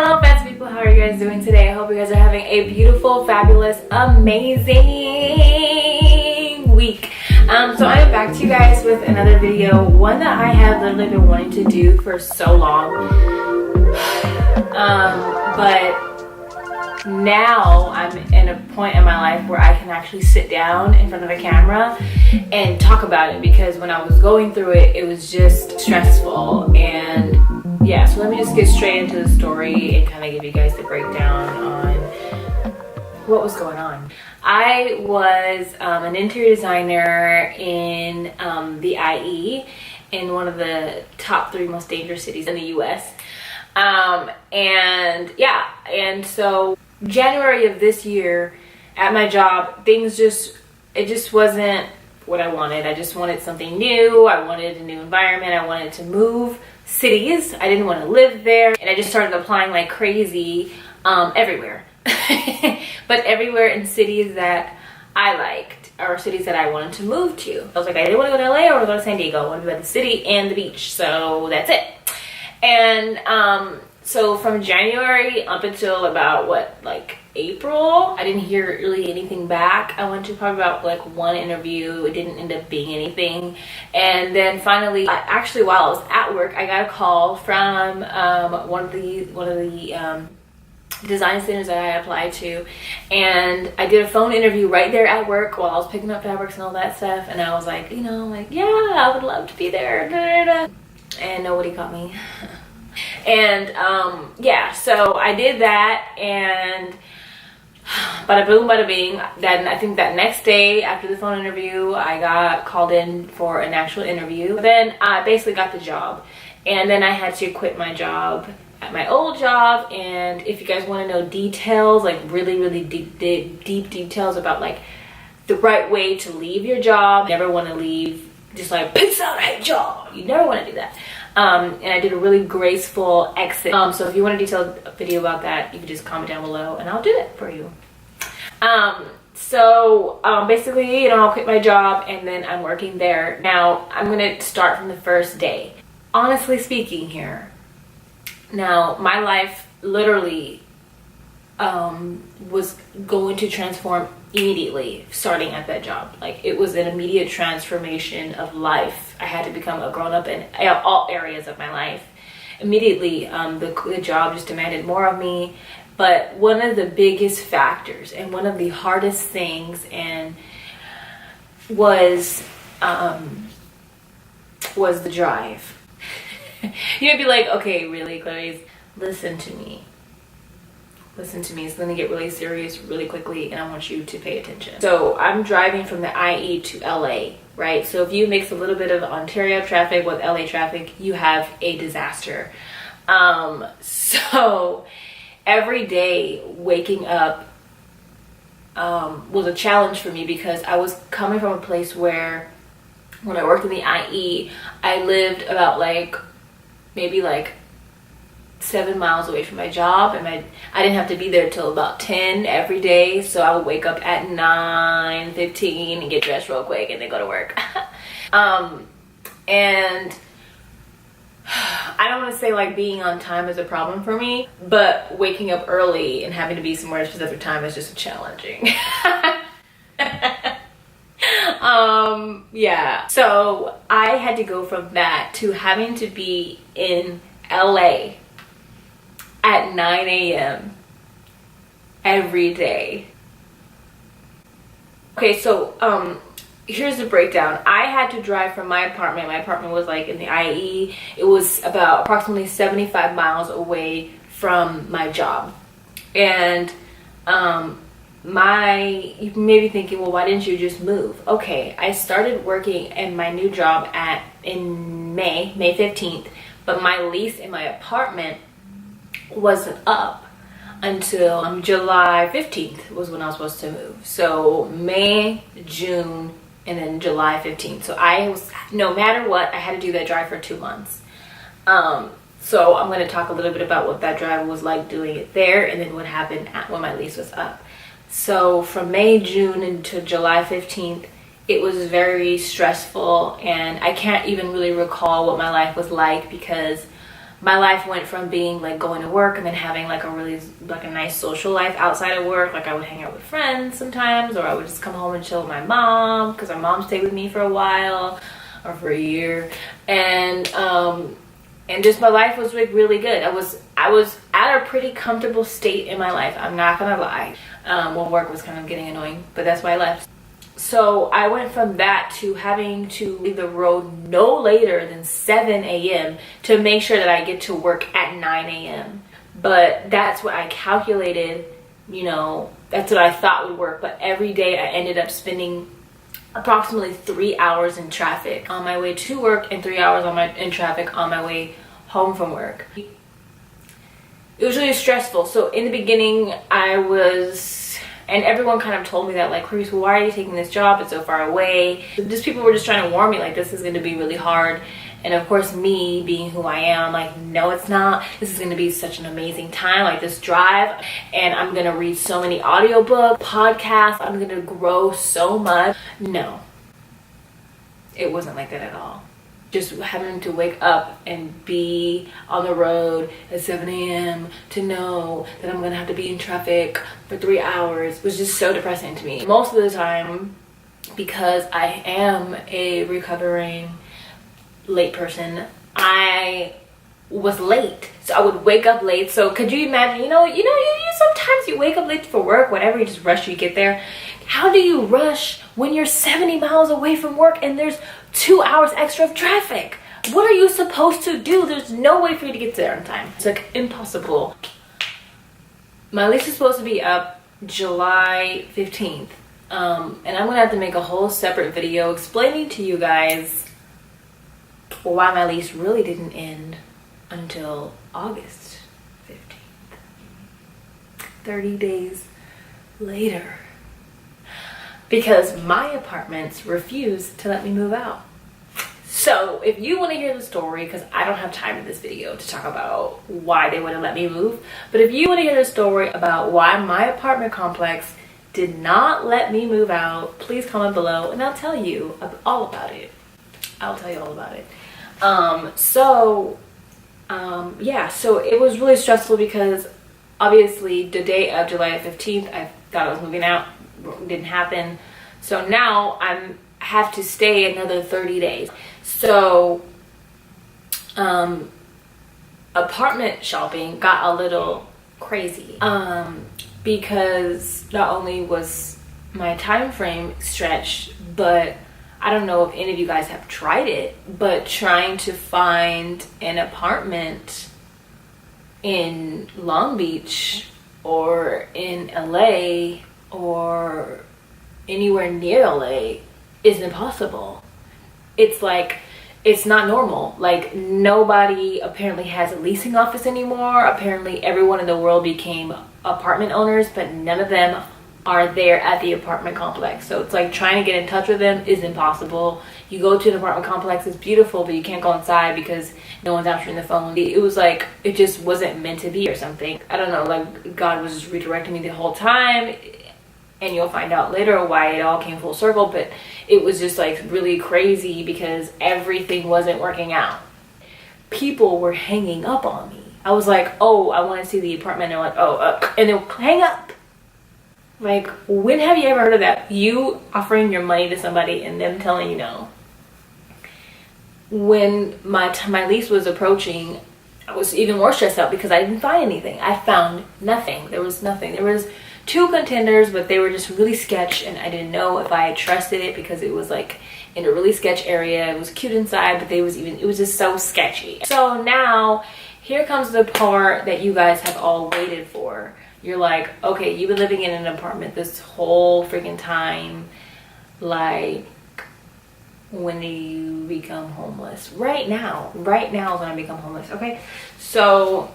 Hello best people, how are you guys doing today? I hope you guys are having a beautiful, fabulous, amazing week. So I am back to you guys with another video, one that I have literally been wanting to do for so long. But now I'm in a point in my life where I can actually sit down in front of a camera and talk about it, because when I was going through it, it was just stressful. And yeah, so let me just get straight into the story and kind of give you guys the breakdown on what was going on. I was an interior designer in the IE, in one of the top 3 most dangerous cities in the US. And so January of this year at my job, it just wasn't what I wanted. I just wanted something new. I wanted a new environment. I wanted to move cities. I didn't want to live there. And I just started applying like crazy everywhere. But everywhere in cities that I liked, or cities that I wanted to move to. I was like, I didn't want to go to LA or go to San Diego. I wanted to be at the city and the beach. So that's it. And so from January up until about April, I didn't hear really anything back. I went to probably about like 1 interview. It didn't end up being anything. And then finally, actually while I was at work, I got a call from one of the design centers that I applied to, and I did a phone interview right there at work while I was picking up fabrics and all that stuff. And I was like, yeah, I would love to be there. And nobody caught me. And yeah, so I did that, and bada boom, bada bing. Then I think that next day after the phone interview, I got called in for an actual interview. Then I basically got the job, and then I had to quit my job at my old job. And if you guys want to know details, like really deep details about like the right way to leave your job, you never want to leave just like peace out, hey job. You never want to do that. And I did a really graceful exit. So if you want a detailed video about that, you can just comment down below and I'll do it for you. So basically, I'll quit my job and then I'm working there. Now I'm gonna start from the first day. Honestly speaking here, now my life literally was going to transform immediately starting at that job. Like, it was an immediate transformation of life. I had to become a grown-up in all areas of my life immediately. The job just demanded more of me. But one of the biggest factors and one of the hardest things was the drive. You'd be like, okay, really, Clarice, listen to me. Listen to me. It's going to get really serious really quickly, and I want you to pay attention. So I'm driving from the IE to LA, right? So if you mix a little bit of Ontario traffic with LA traffic, you have a disaster. So every day waking up was a challenge for me, because I was coming from a place where when I worked in the IE, I lived about maybe 7 miles away from my job, and I didn't have to be there till about 10 every day. So I would wake up at 9:15 and get dressed real quick and then go to work. And I don't want to say like being on time is a problem for me, but waking up early and having to be somewhere at a specific time is just challenging. Yeah, so I had to go from that to having to be in LA at 9 a.m. every day. Okay, so here's the breakdown. I had to drive from my apartment. My apartment was like in the IE. It was about approximately 75 miles away from my job. And you may be thinking, well, why didn't you just move? Okay, I started working in my new job in May 15th, but my lease in my apartment wasn't up until July 15th was when I was supposed to move. So May, June, and then July 15th. So no matter what, I had to do that drive for 2 months. So I'm going to talk a little bit about what that drive was like doing it there, and then what happened when my lease was up. So from May, June into July 15th, it was very stressful, and I can't even really recall what my life was like, because my life went from being like going to work and then having like a really like a nice social life outside of work. Like I would hang out with friends sometimes, or I would just come home and chill with my mom because my mom stayed with me for a while or for a year. And just my life was like really good. I was at a pretty comfortable state in my life, I'm not gonna lie. Well, work was kind of getting annoying, but that's why I left. So I went from that to having to leave the road no later than 7 a.m. to make sure that I get to work at 9 a.m. But that's what I calculated, you know, that's what I thought would work. But every day I ended up spending approximately 3 hours in traffic on my way to work and 3 hours in traffic on my way home from work. It was really stressful. So in the beginning and everyone kind of told me that, like, Clarice, why are you taking this job? It's so far away. Just people were just trying to warn me, like, this is going to be really hard. And of course, me being who I am, like, no, it's not. This is going to be such an amazing time, like this drive. And I'm going to read so many audiobooks, podcasts. I'm going to grow so much. No, it wasn't like that at all. Just having to wake up and be on the road at 7 a.m. to know that I'm gonna have to be in traffic for 3 hours was just so depressing to me. Most of the time, because I am a recovering late person, I was late. So I would wake up late. So could you imagine, you sometimes you wake up late for work, whatever, you just rush, you get there. How do you rush when you're 70 miles away from work and there's 2 hours extra of traffic? What are you supposed to do? There's no way for you to get there on time. It's like impossible. My lease is supposed to be up July 15th. And I'm gonna have to make a whole separate video explaining to you guys why my lease really didn't end until August 15th. 30 days later. Because my apartments refused to let me move out. So if you want to hear the story, because I don't have time in this video to talk about why they wouldn't let me move, but if you want to hear the story about why my apartment complex did not let me move out, please comment below and I'll tell you all about it. I'll tell you all about it. Yeah, so it was really stressful because obviously the day of July 15th, I thought I was moving out. Didn't happen. So now I have to stay another 30 days. So apartment shopping got a little crazy because not only was my time frame stretched, but I don't know if any of you guys have tried it, but trying to find an apartment in Long Beach or in LA or anywhere near LA is impossible. It's like, it's not normal. Like, nobody apparently has a leasing office anymore. Apparently everyone in the world became apartment owners, but none of them are there at the apartment complex. So it's like trying to get in touch with them is impossible. You go to an apartment complex, it's beautiful, but you can't go inside because no one's answering the phone. It was like, it just wasn't meant to be or something. I don't know, like God was just redirecting me the whole time. And you'll find out later why it all came full circle, but it was just like really crazy because everything wasn't working out. People were hanging up on me. I was like, oh, I want to see the apartment. And they're like, oh, and they'll hang up. Like, when have you ever heard of that? You offering your money to somebody and them telling you no. When my lease was approaching, I was even more stressed out because I didn't find anything. I found nothing. There was nothing. There was 2 contenders, but they were just really sketch, and I didn't know if I trusted it because it was like in a really sketch area. It was cute inside, but it was just so sketchy. So now here comes the part that you guys have all waited for. You're like, okay, you've been living in an apartment this whole freaking time. Like, when do you become homeless? Right now is when I become homeless. Okay, so